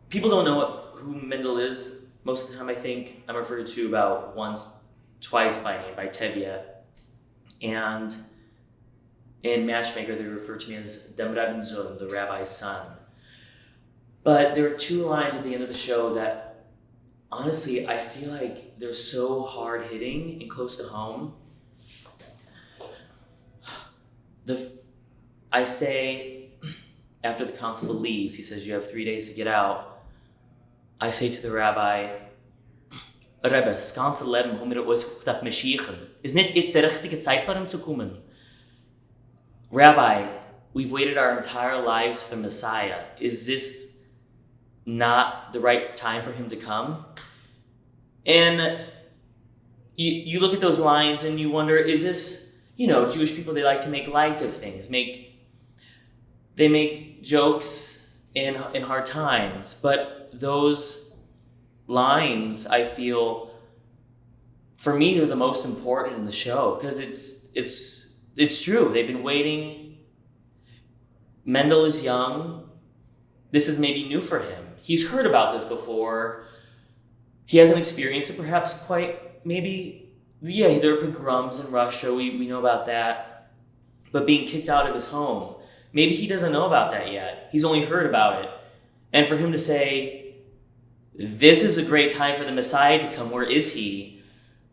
people don't know who Mendel is. Most of the time, I think I'm referred to about once, twice by name, by Tevye. And in Matchmaker, they refer to me as Dem Rabin Zun, the rabbi's son. But there are two lines at the end of the show that, honestly, I feel like they're so hard-hitting and close to home. I say, after the constable leaves, he says, you have 3 days to get out. I say to the rabbi, Rebbe, das ganze Leben haben wir uns geguckt auf Mashiach. Ist nicht jetzt die richtige Zeit für ihm zu kommen? Rabbi, we've waited our entire lives for Messiah. Is this not the right time for him to come? And you look at those lines and you wonder, is this, Jewish people, they like to make light of things. They make jokes in hard times. But those lines, I feel, for me, they're the most important in the show. Because it's true. They've been waiting. Mendel is young. This is maybe new for him. He's heard about this before. He hasn't experienced it perhaps quite, maybe, there are pogroms in Russia, we know about that. But being kicked out of his home, maybe he doesn't know about that yet. He's only heard about it. And for him to say, this is a great time for the Messiah to come, where is he?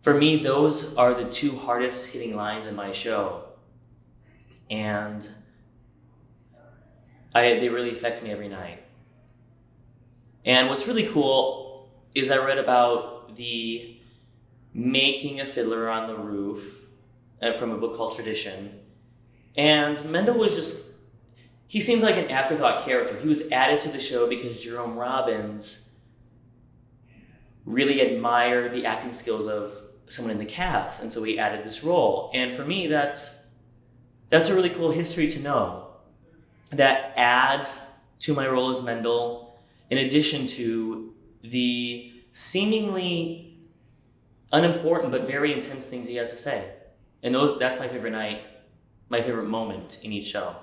For me, those are the two hardest hitting lines in my show. And they really affect me every night. And what's really cool is I read about the making a Fiddler on the Roof from a book called Tradition. And Mendel he seemed like an afterthought character. He was added to the show because Jerome Robbins really admired the acting skills of someone in the cast. And so he added this role. And for me, that's a really cool history to know. That adds to my role as Mendel, in addition to the seemingly unimportant but very intense things he has to say. And that's my favorite night, my favorite moment in each show.